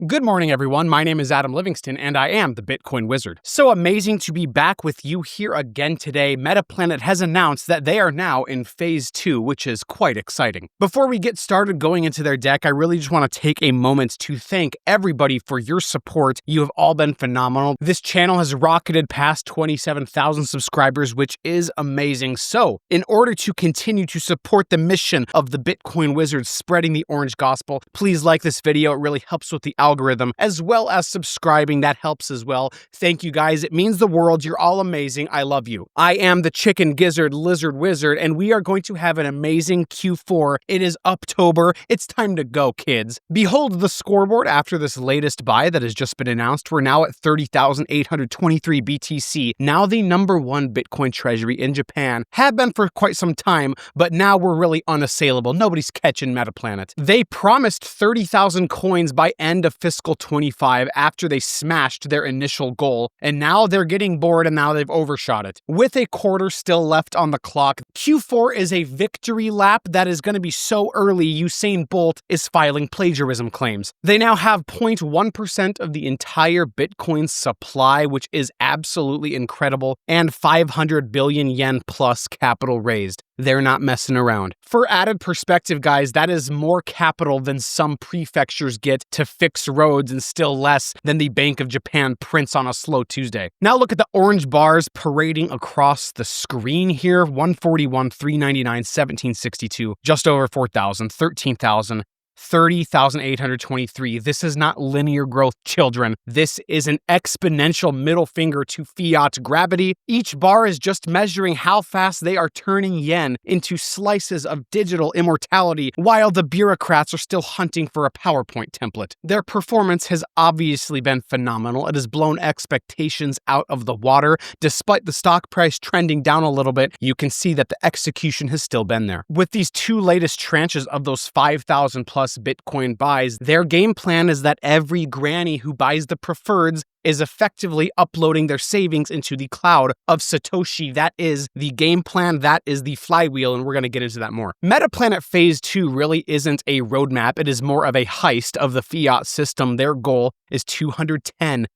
Good morning, everyone. My name is Adam Livingston, and I am the Bitcoin Wizard. So amazing to be back with you here again today. Metaplanet has announced that they are now in Phase 2, which is quite exciting. Before we get started going into their deck, I really just want to take a moment to thank everybody for your support. You have all been phenomenal. This channel has rocketed past 27,000 subscribers, which is amazing. So, in order to continue to support the mission of the Bitcoin Wizard spreading the orange gospel, please like this video. It really helps with the algorithm, as well as subscribing. That helps as well. Thank you guys. It means the world. You're all amazing. I love you. I am the Chicken Gizzard Lizard Wizard, and we are going to have an amazing Q4. It is October. It's time to go, kids. Behold the scoreboard after this latest buy that has just been announced. We're now at 30,823 BTC, now the #1 Bitcoin treasury in Japan. Have been for quite some time, but now we're really unassailable. Nobody's catching Metaplanet. They promised 30,000 coins by end of fiscal 25 after they smashed their initial goal, and now they're getting bored and now they've overshot it. With a quarter still left on the clock, Q4 is a victory lap that is going to be so early Usain Bolt is filing plagiarism claims. They now have 0.1% of the entire Bitcoin supply, which is absolutely incredible, and 500 billion yen plus capital raised. They're not messing around. For added perspective, guys, that is more capital than some prefectures get to fix roads and still less than the Bank of Japan prints on a slow Tuesday. Now look at the orange bars parading across the screen here. 141, 399, 1762, just over 4,000, 13,000. 30,823. This is not linear growth, children. This is an exponential middle finger to fiat gravity. Each bar is just measuring how fast they are turning yen into slices of digital immortality, while the bureaucrats are still hunting for a PowerPoint template. Their performance has obviously been phenomenal. It has blown expectations out of the water. Despite the stock price trending down a little bit, you can see that the execution has still been there. With these two latest tranches of those 5,000 plus Bitcoin buys, their game plan is that every granny who buys the preferreds is effectively uploading their savings into the cloud of Satoshi. That is the game plan. That is the flywheel, and we're going to get into that more. Metaplanet Phase 2 really isn't a roadmap. It is more of a heist of the fiat system. Their goal is 210,000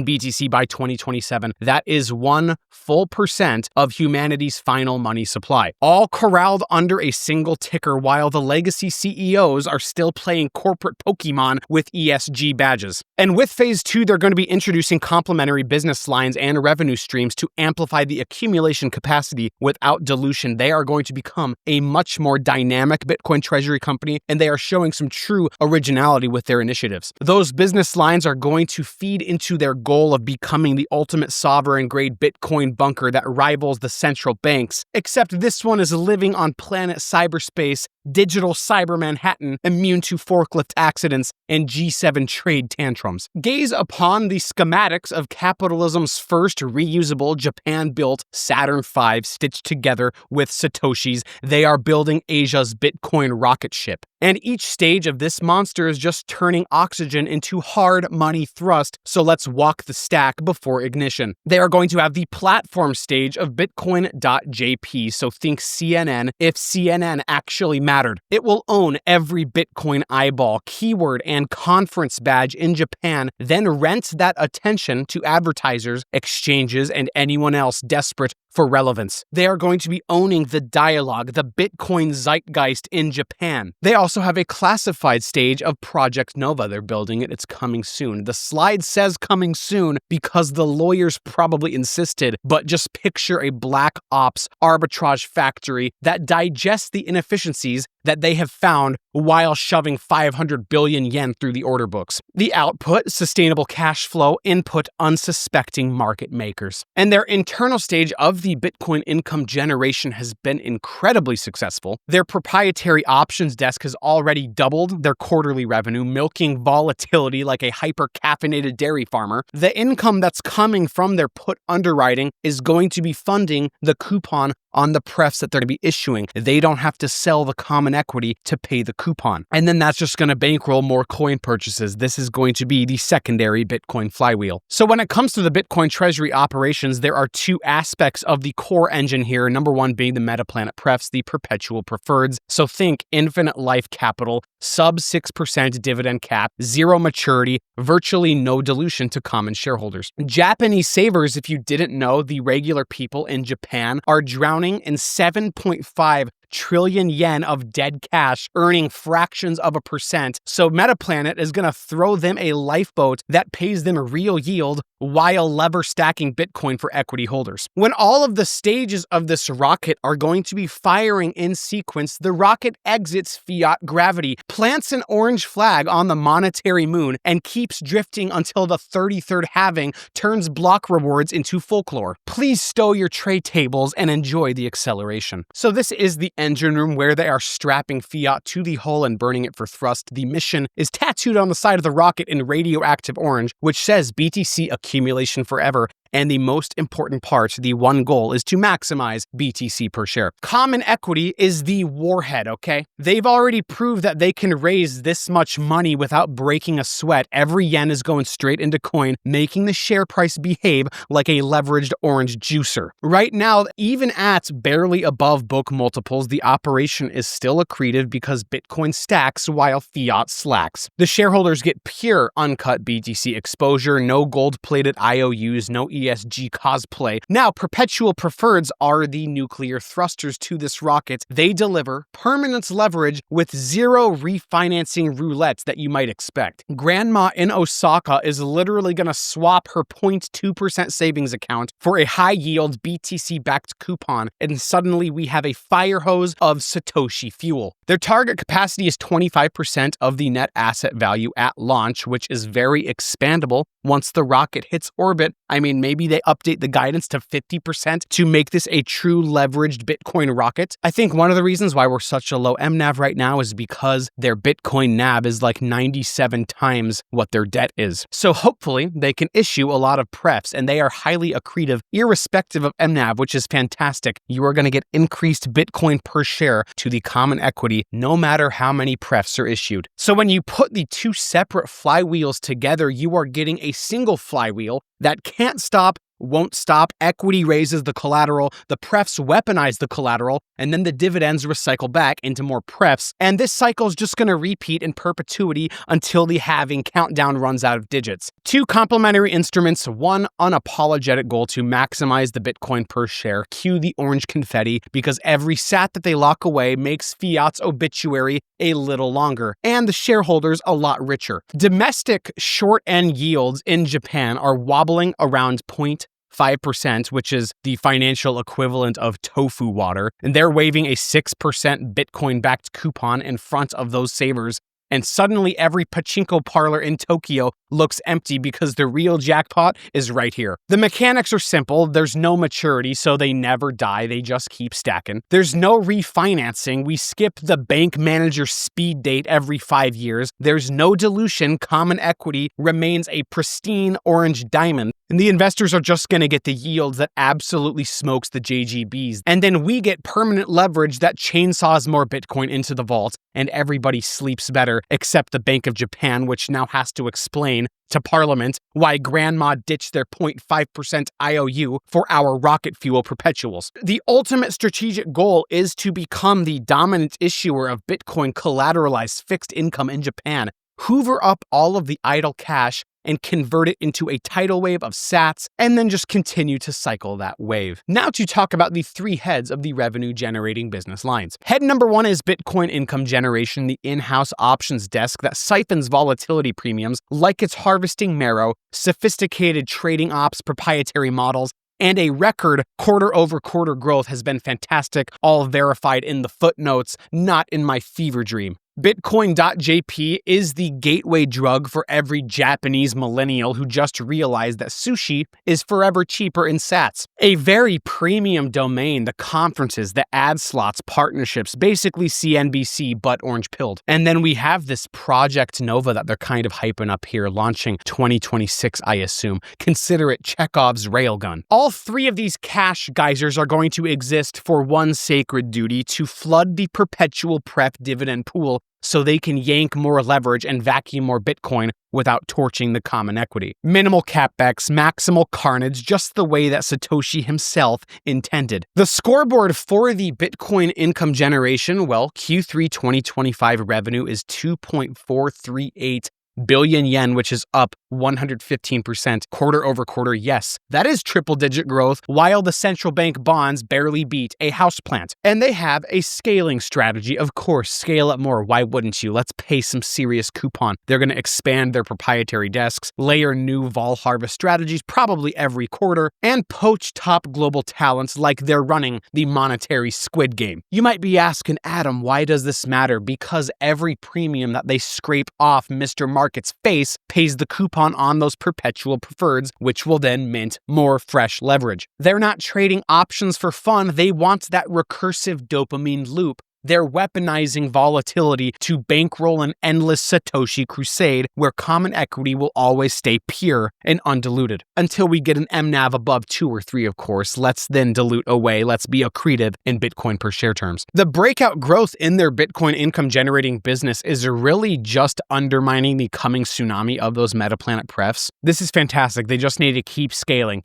BTC by 2027. That is 1 full % of humanity's final money supply, all corralled under a single ticker, while the legacy CEOs are still playing corporate Pokemon with ESG badges. And with Phase 2, they're going to be introducing complementary business lines and revenue streams to amplify the accumulation capacity without dilution. They are going to become a much more dynamic Bitcoin treasury company, and they are showing some true originality with their initiatives. Those business lines are going to feed into their goal of becoming the ultimate sovereign-grade Bitcoin bunker that rivals the central banks, except this one is living on planet cyberspace, digital cyber Manhattan, immune to forklift accidents and G7 trade tantrums. Gaze upon the schematics of capitalism's first reusable Japan-built Saturn V stitched together with Satoshis. They are building Asia's Bitcoin rocket ship. And each stage of this monster is just turning oxygen into hard money thrust, so let's walk the stack before ignition. They are going to have the platform stage of Bitcoin.jp, so think CNN if CNN actually mattered. It will own every Bitcoin eyeball, keyword, and conference badge in Japan, then rent that attention to advertisers, exchanges, and anyone else desperate for relevance. They are going to be owning the dialogue, the Bitcoin zeitgeist in Japan. They also have a classified stage of Project Nova. They're building it. It's coming soon. The slide says coming soon because the lawyers probably insisted, but just picture a black ops arbitrage factory that digests the inefficiencies that they have found while shoving 500 billion yen through the order books. The output, sustainable cash flow, input, unsuspecting market makers. And their internal stage of the Bitcoin income generation has been incredibly successful. Their proprietary options desk has already doubled their quarterly revenue, milking volatility like a hyper-caffeinated dairy farmer. The income that's coming from their put underwriting is going to be funding the coupon on the prefs that they're going to be issuing. They don't have to sell the common equity to pay the coupon. And then that's just going to bankroll more coin purchases. This is going to be the secondary Bitcoin flywheel. So when it comes to the Bitcoin treasury operations, there are two aspects of the core engine here. Number one being the Metaplanet Prefs, the perpetual preferreds. So think infinite life capital, sub 6% dividend cap, zero maturity, virtually no dilution to common shareholders. Japanese savers, if you didn't know, the regular people in Japan are drowning in 7.5 trillion yen of dead cash, earning fractions of a percent. So Metaplanet is going to throw them a lifeboat that pays them a real yield while lever stacking Bitcoin for equity holders. When all of the stages of this rocket are going to be firing in sequence, the rocket exits fiat gravity, plants an orange flag on the monetary moon, and keeps drifting until the 33rd halving turns block rewards into folklore. Please stow your tray tables and enjoy the acceleration. So this is the engine room where they are strapping fiat to the hull and burning it for thrust. The mission is tattooed on the side of the rocket in radioactive orange, which says BTC accumulation forever. And the most important part, the one goal, is to maximize BTC per share. Common equity is the warhead, okay? They've already proved that they can raise this much money without breaking a sweat. Every yen is going straight into coin, making the share price behave like a leveraged orange juicer. Right now, even at barely above book multiples, the operation is still accretive because Bitcoin stacks while fiat slacks. The shareholders get pure uncut BTC exposure, no gold-plated IOUs, no ESG cosplay. Now, perpetual preferreds are the nuclear thrusters to this rocket. They deliver permanent leverage with zero refinancing roulettes that you might expect. Grandma in Osaka is literally going to swap her 0.2% savings account for a high-yield BTC-backed coupon, and suddenly we have a fire hose of Satoshi fuel. Their target capacity is 25% of the net asset value at launch, which is very expandable once the rocket hits orbit. I mean, maybe they update the guidance to 50% to make this a true leveraged Bitcoin rocket. I think one of the reasons why we're such a low MNAV right now is because their Bitcoin NAV is like 97 times what their debt is. So hopefully they can issue a lot of prefs, and they are highly accretive irrespective of MNAV, which is fantastic. You are going to get increased Bitcoin per share to the common equity no matter how many prefs are issued. So when you put the two separate flywheels together, you are getting a single flywheel that can't stop, won't stop. Equity raises the collateral, the prefs weaponize the collateral, and then the dividends recycle back into more prefs. And this cycle is just going to repeat in perpetuity until the halving countdown runs out of digits. Two complementary instruments, one unapologetic goal to maximize the Bitcoin per share. Cue the orange confetti, because every sat that they lock away makes fiat's obituary a little longer, and the shareholders a lot richer. Domestic short end yields in Japan are wobbling around 0.5%, which is the financial equivalent of tofu water, and they're waving a 6% Bitcoin-backed coupon in front of those savers. And suddenly every pachinko parlor in Tokyo looks empty because the real jackpot is right here. The mechanics are simple. There's no maturity, so they never die. They just keep stacking. There's no refinancing. We skip the bank manager speed date every 5 years. There's no dilution. Common equity remains a pristine orange diamond. And the investors are just going to get the yields that absolutely smokes the JGBs. And then we get permanent leverage that chainsaws more Bitcoin into the vault, and everybody sleeps better, except the Bank of Japan, which now has to explain to Parliament why Grandma ditched their 0.5% IOU for our rocket fuel perpetuals. The ultimate strategic goal is to become the dominant issuer of Bitcoin collateralized fixed income in Japan, hoover up all of the idle cash, and convert it into a tidal wave of sats, and then just continue to cycle that wave. Now to talk about the three heads of the revenue-generating business lines. Head number one is Bitcoin income generation, the in-house options desk that siphons volatility premiums like it's harvesting marrow, sophisticated trading ops, proprietary models, and a record quarter-over-quarter growth has been fantastic, all verified in the footnotes, not in my fever dream. Bitcoin.jp is the gateway drug for every Japanese millennial who just realized that sushi is forever cheaper in sats. A very premium domain, the conferences, the ad slots, partnerships, basically CNBC but orange-pilled. And then we have this Project Nova that they're kind of hyping up here, launching 2026, I assume. Consider it Chekhov's railgun. All three of these cash geysers are going to exist for one sacred duty: to flood the perpetual pref dividend pool so they can yank more leverage and vacuum more Bitcoin without torching the common equity. Minimal capex, maximal carnage, just the way that Satoshi himself intended. The scoreboard for the Bitcoin income generation, well, Q3 2025 revenue is 2.438 billion yen, which is up 115% quarter over quarter. Yes, that is triple-digit growth, while the central bank bonds barely beat a houseplant. And they have a scaling strategy. Of course, scale up more. Why wouldn't you? Let's pay some serious coupon. They're going to expand their proprietary desks, layer new vol harvest strategies probably every quarter, and poach top global talents like they're running the monetary Squid Game. You might be asking, Adam, why does this matter? Because every premium that they scrape off Mr. Market's face pays the coupon on those perpetual preferreds, which will then mint more fresh leverage. They're not trading options for fun. They want that recursive dopamine loop. They're weaponizing volatility to bankroll an endless Satoshi crusade where common equity will always stay pure and undiluted. Until we get an MNAV above 2 or 3, of course. Let's then dilute away. Let's be accretive in Bitcoin per share terms. The breakout growth in their Bitcoin income generating business is really just undermining the coming tsunami of those Metaplanet Prefs. This is fantastic. They just need to keep scaling,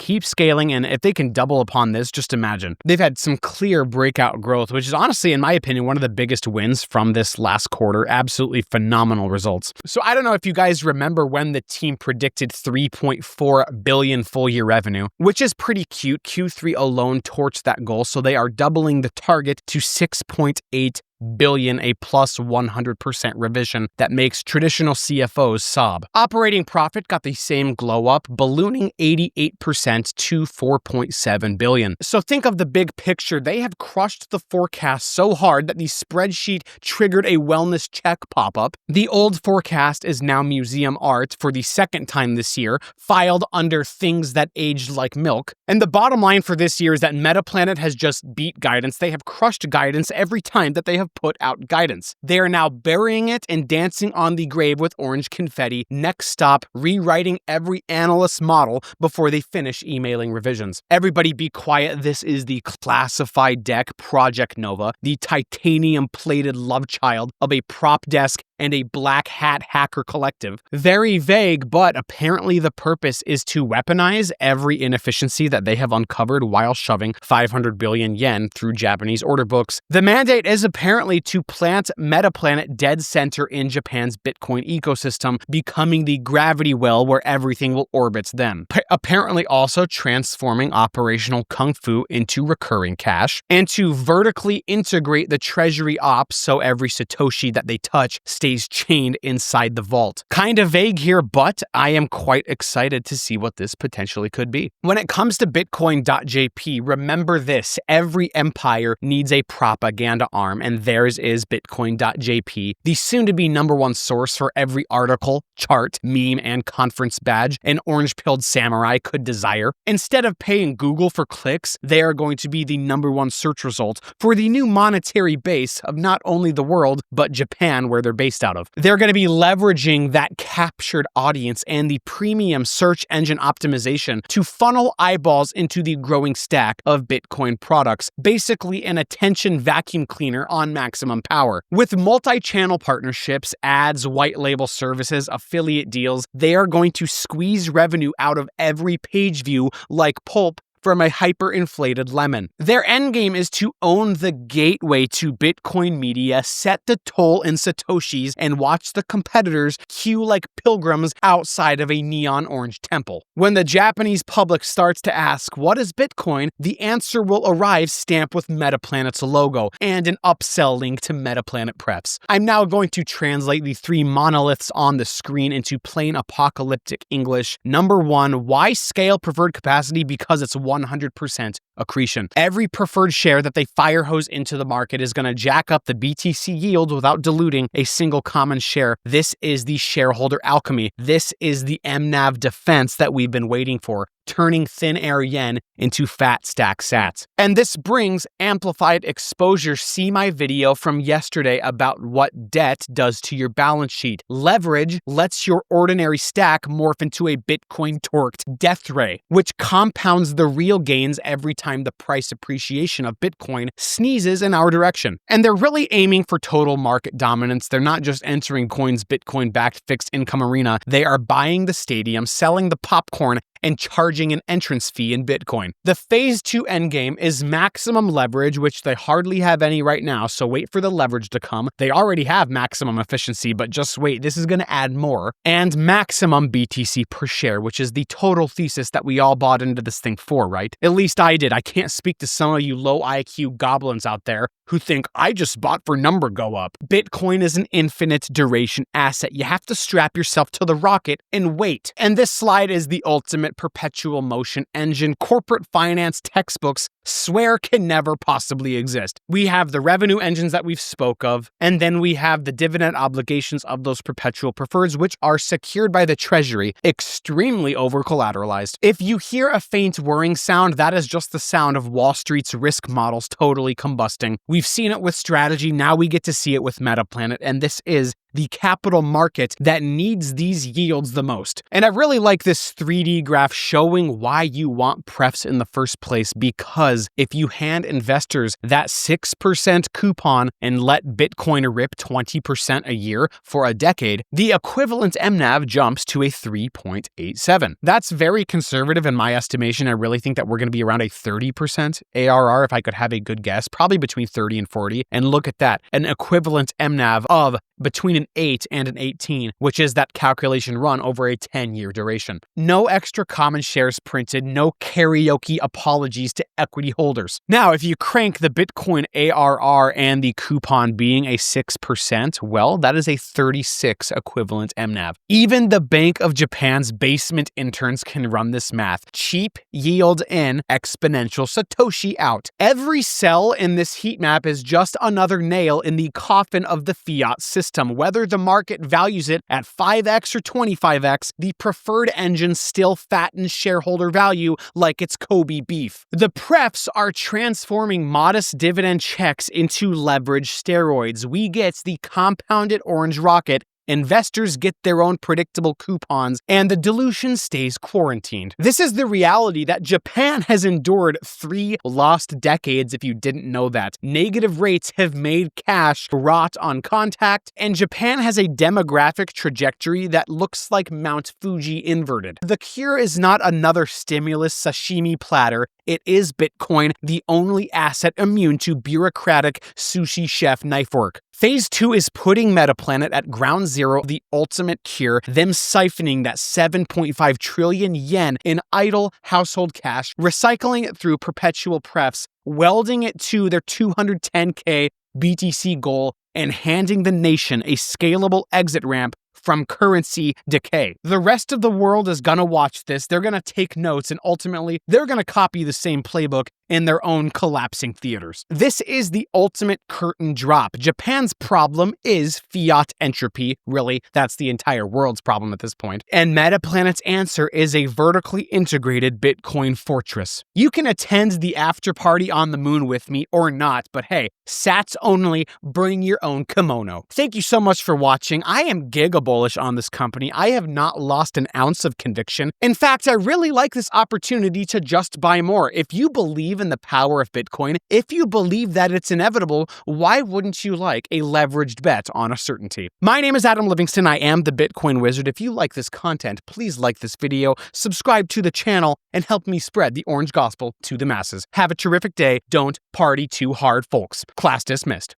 and if they can double upon this, just imagine. They've had some clear breakout growth, which is honestly, in my opinion, one of the biggest wins from this last quarter. Absolutely phenomenal results. So I don't know if you guys remember when the team predicted 3.4 billion full year revenue, which is pretty cute. Q3 alone torched that goal, so they are doubling the target to 6.8 billion, a plus 100% revision that makes traditional CFOs sob. Operating profit got the same glow up, ballooning 88% to 4.7 billion. So think of the big picture. They have crushed the forecast so hard that the spreadsheet triggered a wellness check pop-up. The old forecast is now museum art for the second time this year, filed under things that aged like milk. And the bottom line for this year is that Metaplanet has just beat guidance. They have crushed guidance every time that they have put out guidance. They are now burying it and dancing on the grave with orange confetti. Next stop, rewriting every analyst's model before they finish emailing revisions. Everybody be quiet. This is the classified deck Project Nova, the titanium-plated love child of a prop desk and a black hat hacker collective. Very vague, but apparently the purpose is to weaponize every inefficiency that they have uncovered while shoving 500 billion yen through Japanese order books. The mandate is apparently to plant Metaplanet dead center in Japan's Bitcoin ecosystem, becoming the gravity well where everything will orbit them. Apparently also transforming operational kung fu into recurring cash, and to vertically integrate the treasury ops so every Satoshi that they touch stays chained inside the vault. Kind of vague here, but I am quite excited to see what this potentially could be. When it comes to Bitcoin.jp, remember this: every empire needs a propaganda arm, and theirs is Bitcoin.jp, the soon-to-be #1 source for every article, chart, meme, and conference badge an orange-pilled samurai could desire. Instead of paying Google for clicks, they are going to be the #1 search result for the new monetary base of not only the world, but Japan, where they're based out of. They're going to be leveraging that captured audience and the premium search engine optimization to funnel eyeballs into the growing stack of Bitcoin products, basically an attention vacuum cleaner on maximum power. With multi-channel partnerships, ads, white label services, affiliate deals, they are going to squeeze revenue out of every page view like pulp from a hyper-inflated lemon. Their endgame is to own the gateway to Bitcoin media, set the toll in Satoshis, and watch the competitors queue like pilgrims outside of a neon orange temple. When the Japanese public starts to ask, what is Bitcoin? The answer will arrive stamped with Metaplanet's logo and an upsell link to Metaplanet Prefs. I'm now going to translate the 3 monoliths on the screen into plain apocalyptic English. Number 1, why scale preferred capacity? Because it's 100% accretion. Every preferred share that they fire hose into the market is going to jack up the BTC yield without diluting a single common share. This is the shareholder alchemy. This is the MNAV defense that we've been waiting for, turning thin air yen into fat stack sats. And this brings amplified exposure. See my video from yesterday about what debt does to your balance sheet. Leverage lets your ordinary stack morph into a Bitcoin torqued death ray, which compounds the real gains every time the price appreciation of Bitcoin sneezes in our direction. And they're really aiming for total market dominance. They're not just entering coins Bitcoin-backed fixed income arena. They are buying the stadium, selling the popcorn, and charging an entrance fee in Bitcoin. The phase 2 endgame is maximum leverage, which they hardly have any right now, so wait for the leverage to come. They already have maximum efficiency, but just wait, this is going to add more. And maximum BTC per share, which is the total thesis that we all bought into this thing for, right? At least I did. I can't speak to some of you low IQ goblins out there who think I just bought for number go up. Bitcoin is an infinite duration asset. You have to strap yourself to the rocket and wait. And this slide is the ultimate perpetual motion engine corporate finance textbooks swear can never possibly exist. We have the revenue engines that we've spoke of, and then we have the dividend obligations of those perpetual preferreds, which are secured by the treasury, extremely over-collateralized. If you hear a faint whirring sound, that is just the sound of Wall Street's risk models totally combusting. We've seen it with strategy, now we get to see it with Metaplanet, and this is the capital market that needs these yields the most. And I really like this 3D graph showing why you want prefs in the first place, because if you hand investors that 6% coupon and let Bitcoin rip 20% a year for a decade, the equivalent MNAV jumps to a 3.87. That's very conservative in my estimation. I really think that we're going to be around a 30% ARR if I could have a good guess, probably between 30 and 40. And look at that, an equivalent MNAV of between an 8 and an 18, which is that calculation run over a 10-year duration. No extra common shares printed, no karaoke apologies to equity holders. Now, if you crank the Bitcoin ARR and the coupon being a 6%, well, that is a 36 equivalent MNAV. Even the Bank of Japan's basement interns can run this math. Cheap yield in, exponential Satoshi out. Every cell in this heat map is just another nail in the coffin of the fiat system. Whether the market values it at 5x or 25x, the preferred engine still fattens shareholder value like it's Kobe beef. The prefs are transforming modest dividend checks into leverage steroids. We get the compounded orange rocket. Investors get their own predictable coupons, and the dilution stays quarantined. This is the reality that Japan has endured 3 lost decades, if you didn't know that. Negative rates have made cash rot on contact, and Japan has a demographic trajectory that looks like Mount Fuji inverted. The cure is not another stimulus sashimi platter. It is Bitcoin, the only asset immune to bureaucratic sushi chef knife work. Phase 2 is putting Metaplanet at ground zero, the ultimate cure, them siphoning that 7.5 trillion yen in idle household cash, recycling it through perpetual prefs, welding it to their 210K BTC goal, and handing the nation a scalable exit ramp from currency decay. The rest of the world is gonna watch this, they're gonna take notes, and ultimately, they're gonna copy the same playbook in their own collapsing theaters. This is the ultimate curtain drop. Japan's problem is fiat entropy. Really, that's the entire world's problem at this point. And Metaplanet's answer is a vertically integrated Bitcoin fortress. You can attend the after party on the moon with me or not, but hey, sats only, bring your own kimono. Thank you so much for watching. I am Giga bullish on this company. I have not lost an ounce of conviction. In fact, I really like this opportunity to just buy more. If you believe in the power of Bitcoin, if you believe that it's inevitable, why wouldn't you like a leveraged bet on a certainty? My name is Adam Livingston. I am the Bitcoin Wizard. If you like this content, please like this video, subscribe to the channel, and help me spread the orange gospel to the masses. Have a terrific day. Don't party too hard, folks. Class dismissed.